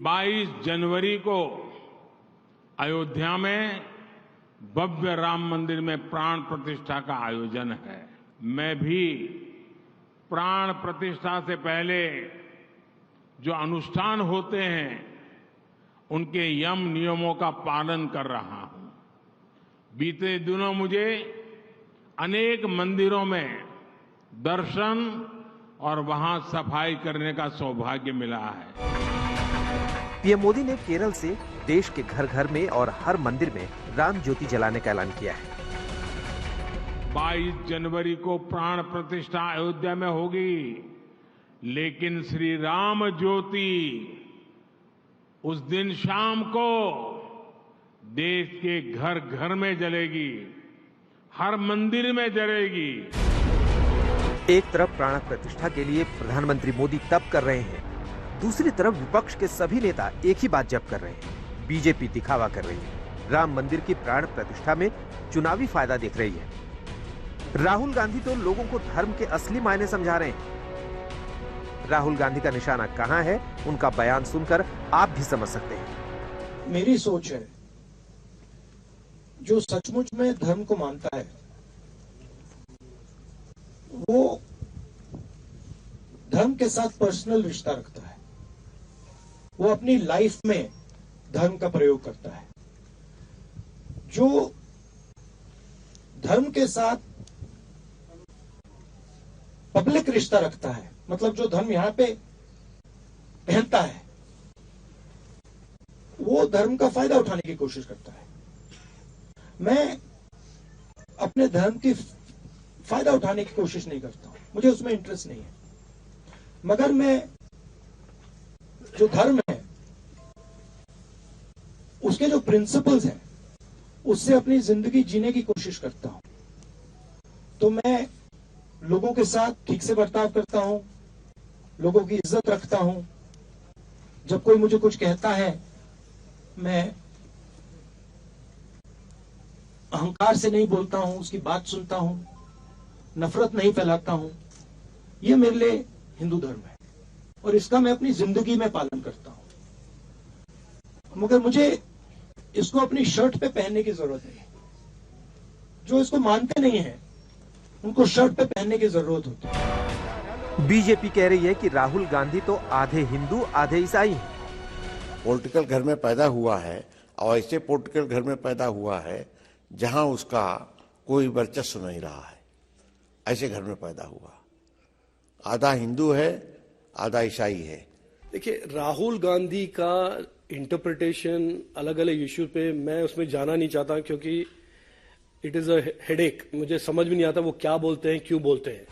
22 जनवरी को अयोध्या में भव्य राम मंदिर में प्राण प्रतिष्ठा का आयोजन है। मैं भी प्राण प्रतिष्ठा से पहले जो अनुष्ठान होते हैं उनके यम नियमों का पालन कर रहा हूं। बीते दिनों मुझे अनेक मंदिरों में दर्शन और वहां सफाई करने का सौभाग्य मिला है। पीएम मोदी ने केरल से देश के घर घर में और हर मंदिर में राम ज्योति जलाने का ऐलान किया है। 22 जनवरी को प्राण प्रतिष्ठा अयोध्या में होगी, लेकिन श्री राम ज्योति उस दिन शाम को देश के घर घर में जलेगी, हर मंदिर में जलेगी। एक तरफ प्राण प्रतिष्ठा के लिए प्रधानमंत्री मोदी तप कर रहे हैं, दूसरी तरफ विपक्ष के सभी नेता एक ही बात जप कर रहे हैं। बीजेपी दिखावा कर रही है, राम मंदिर की प्राण प्रतिष्ठा में चुनावी फायदा देख रही है। राहुल गांधी तो लोगों को धर्म के असली मायने समझा रहे हैं। राहुल गांधी का निशाना कहां है, उनका बयान सुनकर आप भी समझ सकते हैं। मेरी सोच है, जो सचमुच में धर्म को मानता है वो धर्म के साथ पर्सनल रिश्ता रखता है, वो अपनी लाइफ में धर्म का प्रयोग करता है। जो धर्म के साथ पब्लिक रिश्ता रखता है, मतलब जो धर्म यहां पे पहनता है, वो धर्म का फायदा उठाने की कोशिश करता है। मैं अपने धर्म की फायदा उठाने की कोशिश नहीं करता हूं, मुझे उसमें इंटरेस्ट नहीं है। मगर मैं जो धर्म है उसके जो प्रिंसिपल्स हैं उससे अपनी जिंदगी जीने की कोशिश करता हूं। तो मैं लोगों के साथ ठीक से बर्ताव करता हूं, लोगों की इज्जत रखता हूं। जब कोई मुझे कुछ कहता है मैं अहंकार से नहीं बोलता हूं, उसकी बात सुनता हूं, नफरत नहीं फैलाता हूं। यह मेरे लिए हिंदू धर्म है और इसका मैं अपनी जिंदगी में पालन करता हूं। मगर मुझे इसको अपनी शर्ट पे पहनने की जरूरत नहीं है। जो इसको मानते नहीं है उनको शर्ट पे पहनने की जरूरत होती है। बीजेपी कह रही है कि राहुल गांधी तो आधे हिंदू आधे ईसाई हैं। पॉलिटिकल घर में पैदा हुआ है और ऐसे पॉलिटिकल घर में पैदा हुआ है जहां उसका कोई वर्चस्व नहीं रहा है, ऐसे घर में पैदा हुआ। आधा हिंदू है, आधा ईसाई है। देखिए, राहुल गांधी का इंटरप्रिटेशन अलग अलग इश्यू पे मैं उसमें जाना नहीं चाहता, क्योंकि इट इज अ हेडेक। मुझे समझ भी नहीं आता वो क्या बोलते हैं, क्यों बोलते हैं।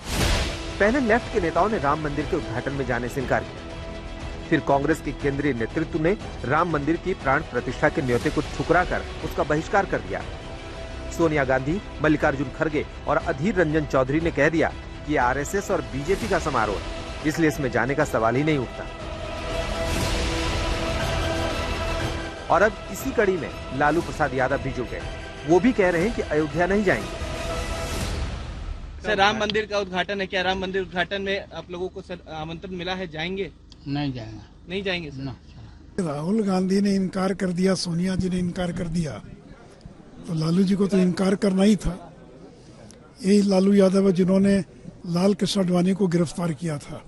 पहले लेफ्ट के नेताओं ने राम मंदिर के उद्घाटन में जाने से इनकार किया, फिर कांग्रेस के केंद्रीय नेतृत्व ने राम मंदिर की प्राण प्रतिष्ठा के न्योते को ठुकराकर उसका बहिष्कार कर दिया। सोनिया गांधी, मल्लिकार्जुन खड़गे और अधीर रंजन चौधरी ने कह दिया कि आरएसएस और बीजेपी का समारोह है, इसलिए इसमें जाने का सवाल ही नहीं उठता। और अब इसी कड़ी में लालू प्रसाद यादव भी जुड़ गए। वो भी कह रहे हैं कि अयोध्या नहीं जाएंगे। सर, राम मंदिर का उद्घाटन है, क्या राम मंदिर उद्घाटन में आप लोगों को सर आमंत्रण मिला है, जाएंगे? नहीं जाएंगे। नहीं जाएंगे सर? राहुल गांधी ने इनकार कर दिया, सोनिया जी ने इनकार कर दिया, तो लालू जी को तो इनकार करना ही था। यही लालू यादव है जिन्होंने लाल कृष्ण आडवाणी को गिरफ्तार किया था,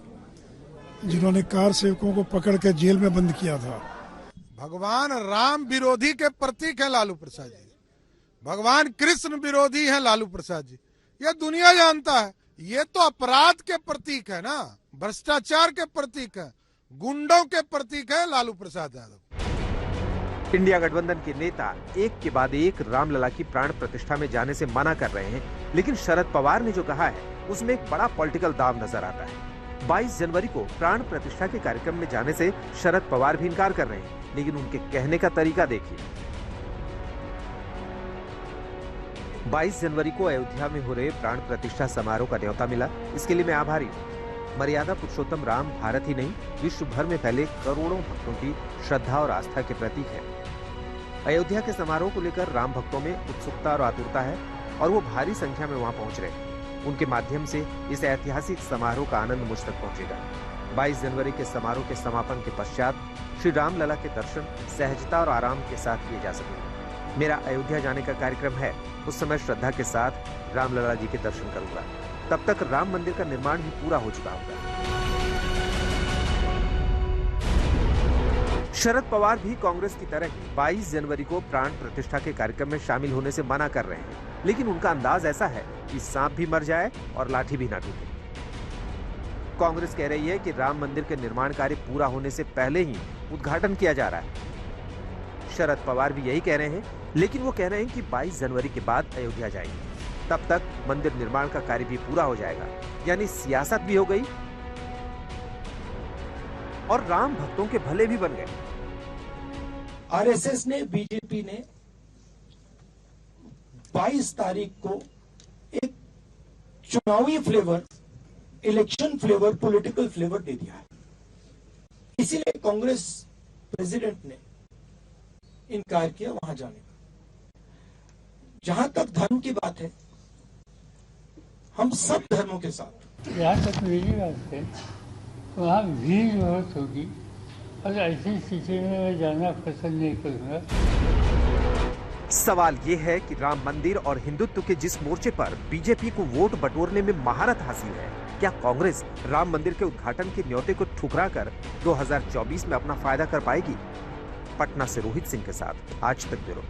जिन्होंने कार सेवकों को पकड़ कर जेल में बंद किया था। भगवान राम विरोधी के प्रतीक है लालू प्रसाद जी, भगवान कृष्ण विरोधी है लालू प्रसाद जी। यह दुनिया जानता है। ये तो अपराध के प्रतीक है ना, भ्रष्टाचार के प्रतीक है, गुंडों के प्रतीक है लालू प्रसाद यादव। इंडिया गठबंधन के नेता एक के बाद एक रामलला की प्राण प्रतिष्ठा में जाने से मना कर रहे हैं, लेकिन शरद पवार ने जो कहा है उसमें एक बड़ा पॉलिटिकल दाव नजर आता है। 22 जनवरी को प्राण प्रतिष्ठा के कार्यक्रम में जाने से शरद पवार भी इनकार कर रहे हैं, लेकिन उनके कहने का तरीका देखिए। 22 जनवरी को अयोध्या में हो रहे प्राण प्रतिष्ठा समारोह का न्योता मिला, इसके लिए मैं आभारी हूँ। मर्यादा पुरुषोत्तम राम भारत ही नहीं, विश्व भर में फैले करोड़ों भक्तों की श्रद्धा और आस्था के प्रतीक है। अयोध्या के समारोह को लेकर राम भक्तों में उत्सुकता और आतुरता है और वो भारी संख्या में वहां पहुंच रहे हैं। उनके माध्यम से इस ऐतिहासिक समारोह का आनंद मुझ तक पहुंचेगा। 22 जनवरी के समारोह के समापन के पश्चात श्री रामलला के दर्शन सहजता और आराम के साथ किए जा सकेंगे। मेरा अयोध्या जाने का कार्यक्रम है, उस समय श्रद्धा के साथ रामलला जी के दर्शन करूंगा। तब तक राम मंदिर का निर्माण भी पूरा हो चुका होगा। शरद पवार भी कांग्रेस की तरह ही 22 जनवरी को प्राण प्रतिष्ठा के कार्यक्रम में शामिल होने से मना कर रहे हैं, लेकिन उनका अंदाज ऐसा है कि सांप भी मर जाए और लाठी भी ना टूटे। कांग्रेस कह रही है कि राम मंदिर के निर्माण कार्य पूरा होने से पहले ही उद्घाटन किया जा रहा है। शरद पवार भी यही कह रहे हैं, लेकिन वो कह रहे हैं कि 22 जनवरी के बाद अयोध्या जाएंगे। तब तक मंदिर निर्माण का कार्य भी पूरा हो जाएगा, यानी सियासत भी हो गई और राम भक्तों के भले भी बन गए। आरएसएस ने, बीजेपी ने 22 तारीख को एक चुनावी flavour, election flavour, political flavour दे दिया है। इसीलिए कांग्रेस प्रेसिडेंट ने इनकार किया वहां जाने का। जहां तक धर्म की बात है, हम सब धर्मों के साथ। यहाँ तक मेरी बात है, वहाँ भीड़ बहुत होगी और ऐसी स्थिति में मैं जाना पसंद नहीं करूँगा। सवाल ये है कि राम मंदिर और हिंदुत्व के जिस मोर्चे पर बीजेपी को वोट बटोरने में महारत हासिल है, क्या कांग्रेस राम मंदिर के उद्घाटन के न्योते को ठुकराकर 2024 में अपना फायदा कर पाएगी? पटना से रोहित सिंह के साथ आज तक ब्यूरो।